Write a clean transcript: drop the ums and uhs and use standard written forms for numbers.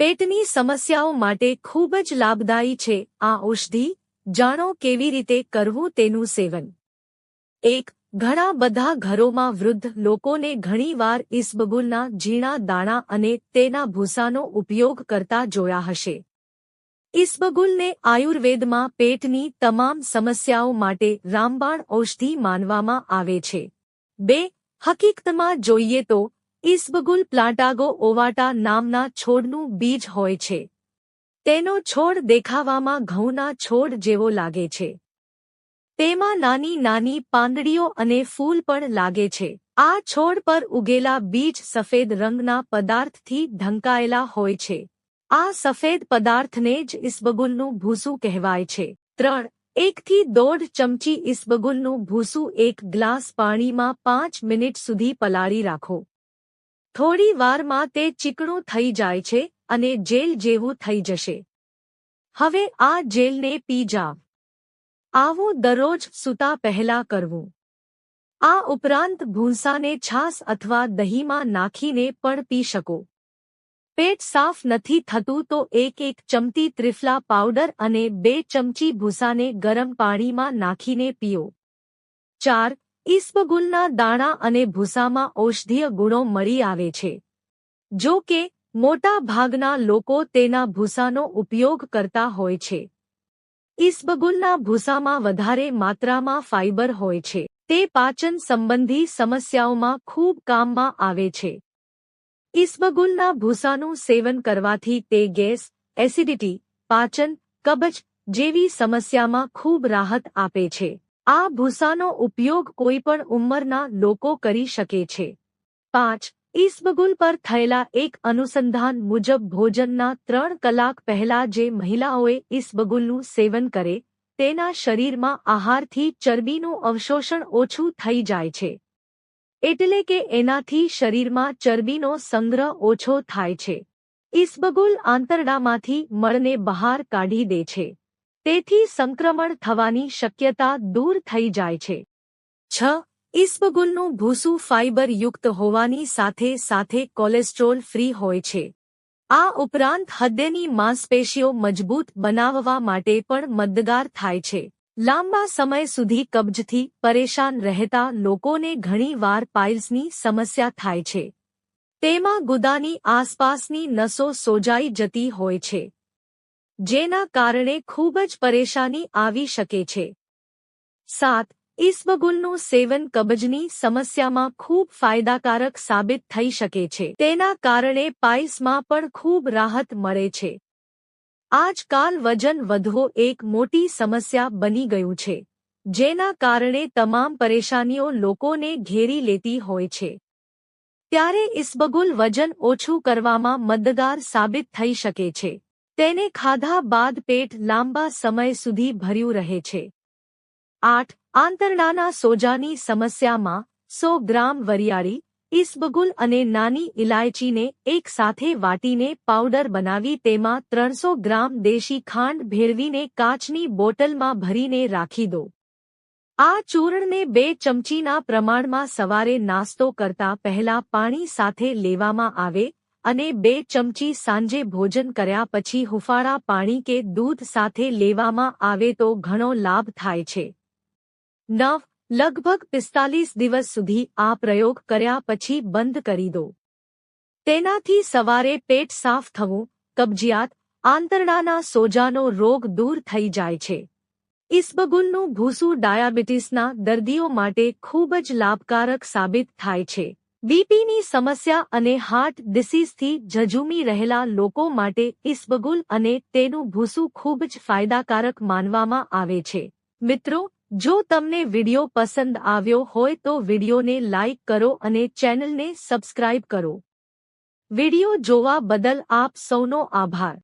પેટની સમસ્યાઓ માટે ખૂબ જ લાભદાયી છે આ ઔષધિ. જાણો કેવી રીતે કરવું તેનું સેવન. 1. ઘણા બધા ઘરોમાં વૃદ્ધ લોકોને ઘણીવાર ઈસબગુલના ઝીણા દાણા અને તેના ભૂસાનો ઉપયોગ કરતા જોયા હશે. ઈસબગુલને આયુર્વેદમાં પેટની તમામ સમસ્યાઓ માટે રામબાણ ઔષધિ માનવામાં આવે છે. 2. હકીકતમાં જોઈએ તો ઈસબગુલ પ્લાટાગો ઓવાટા નામના છોડનું બીજ હોય છે. તેનો છોડ દેખાવામાં ઘઉંના છોડ જેવો લાગે છે. તેમાં નાની નાની પાંદડીઓ અને ફૂલ પણ લાગે છે. આ છોડ પર ઉગેલા બીજ સફેદ રંગના પદાર્થથી ઢંકાયેલા હોય છે. આ સફેદ પદાર્થને જ ઈસબગુલનું ભૂસું કહેવાય છે. 3. 1 થી 1.5 ચમચી ઈસબગુલનું ભૂસું 1 ગ્લાસ પાણીમાં 5 મિનિટ સુધી પલાળી રાખો. થોડી વારમાં તે ચીકણું થઈ જાય છે અને જેલ જેવું થઈ જશે. હવે આ જેલને પી જાવ. આવું દરરોજ સૂતા પહેલા કરવું. આ ઉપરાંત ભૂંસાને છાશ અથવા દહીંમાં નાખીને પણ પી શકો. પેટ સાફ નથી થતું તો 1 ચમચી ત્રિફલા પાવડર અને 2 ચમચી ભૂસાને ગરમ પાણીમાં નાખીને પીઓ. 4. ઈસબગુલના દાણા અને ભૂસામાં ઔષધીય ગુણો મળી આવે છે. જો કે મોટા ભાગના લોકો તેના ભૂસાનો ઉપયોગ કરતા હોય છે. ઈસબગુલના ભૂસામાં વધારે માત્રામાં ફાઇબર હોય છે. તે પાચન સંબંધી સમસ્યાઓમાં ખૂબ કામમાં આવે છે. ઈસબગુલના ભૂસાનું સેવન કરવાથી તે ગેસ, એસિડિટી, પાચન, કબજ જેવી સમસ્યામાં ખૂબ રાહત આપે છે. આ ભૂસાનો ઉપયોગ કોઈપણ ઉંમરના લોકો કરી શકે છે. 5. ઈસબગુલ પર થયેલા એક અનુસંધાન મુજબ ભોજનના 3 કલાક પહેલા જે મહિલાઓએ ઈસબગુલનું સેવન કરે તેના શરીરમાં આહારથી ચરબીનું અવશોષણ ઓછું થઈ જાય છે. એટલે કે એનાથી શરીરમાં ચરબીનો સંગ્રહ ઓછો થાય છે. ઈસબગુલ આંતરડામાંથી મળને બહાર કાઢી દે છે. તેથી સંક્રમણ થવાની શક્યતા દૂર થઈ જાય છે. 6. ઈસબગુલનું ભૂસું ફાઇબર યુક્ત હોવાની સાથે સાથે કોલેસ્ટ્રોલ ફ્રી હોય છે. આ ઉપરાંત હૃદયની માંસપેશીઓ મજબૂત બનાવવા માટે પણ મદદગાર થાય છે. લાંબા સમય સુધી કબજથી પરેશાન રહેતા લોકોને ઘણીવાર પાઇલ્સની સમસ્યા થાય છે. તેમાં ગુદાની આસપાસની નસો સોજાઈ જતી હોય છે. જેના કારણે ખૂબ જ પરેશાની આવી શકે છે. 7. ઈસબગુલનું સેવન કબજની સમસ્યામાં ખૂબ ફાયદાકારક સાબિત થઈ શકે છે. તેના કારણે પાઇલ્સમાં પણ ખૂબ રાહત મળે છે. આજકાલ વજન વધવો એક મોટી સમસ્યા બની ગયું છે. જેના કારણે તમામ પરેશાનીઓ લોકોને ઘેરી લેતી હોય છે. ત્યારે ઈસબગુલ વજન ઓછું કરવામાં મદદગાર સાબિત થઈ શકે છે. તેને ખાધા બાદ પેટ લાંબા સમય સુધી ભર્યું રહે છે. 8. આંતરડાના સોજાની સમસ્યામાં 100 ગ્રામ વરિયાળી, ઈસબગુલ અને નાની ઇલાયચીને એક સાથે વાટીને પાવડર બનાવી તેમાં 300 ગ્રામ દેશી ખાંડ ભેળવીને કાચની બોટલમાં ભરીને રાખી દો. આ ચૂર્ણને 2 ચમચીના પ્રમાણમાં સવારે નાસ્તો કરતા પહેલા પાણી સાથે લેવામાં આવે અને 2 ચમચી સાંજે ભોજન કર્યા પછી હુંફાળા પાણી કે દૂધ સાથે લેવામાં આવે તો ઘણો લાભ થાય છે. 9. લગભગ 45 દિવસ સુધી આ પ્રયોગ કર્યા પછી બંધ કરી દો. તેનાથી સવારે પેટ સાફ થવું, કબજિયાત, આંતરડાના સોજાનો રોગ દૂર થઈ જાય છે. ઈસબગુલનું ભૂસું ડાયાબિટીસના દર્દીઓ માટે ખૂબ જ લાભકારક સાબિત થાય છે. બીપીની સમસ્યા અને હાર્ટ ડિસીઝથી ઝઝૂમી રહેલા લોકો માટે ઈસબગુલ અને તેનું ભૂસું ખૂબ જ ફાયદાકારક માનવામાં આવે છે. મિત્રો, જો તમને વિડિયો પસંદ આવ્યો હોય તો વિડિયોને લાઇક કરો અને ચેનલને સબસ્ક્રાઇબ કરો. વિડિયો જોવા બદલ આપ સૌનો આભાર.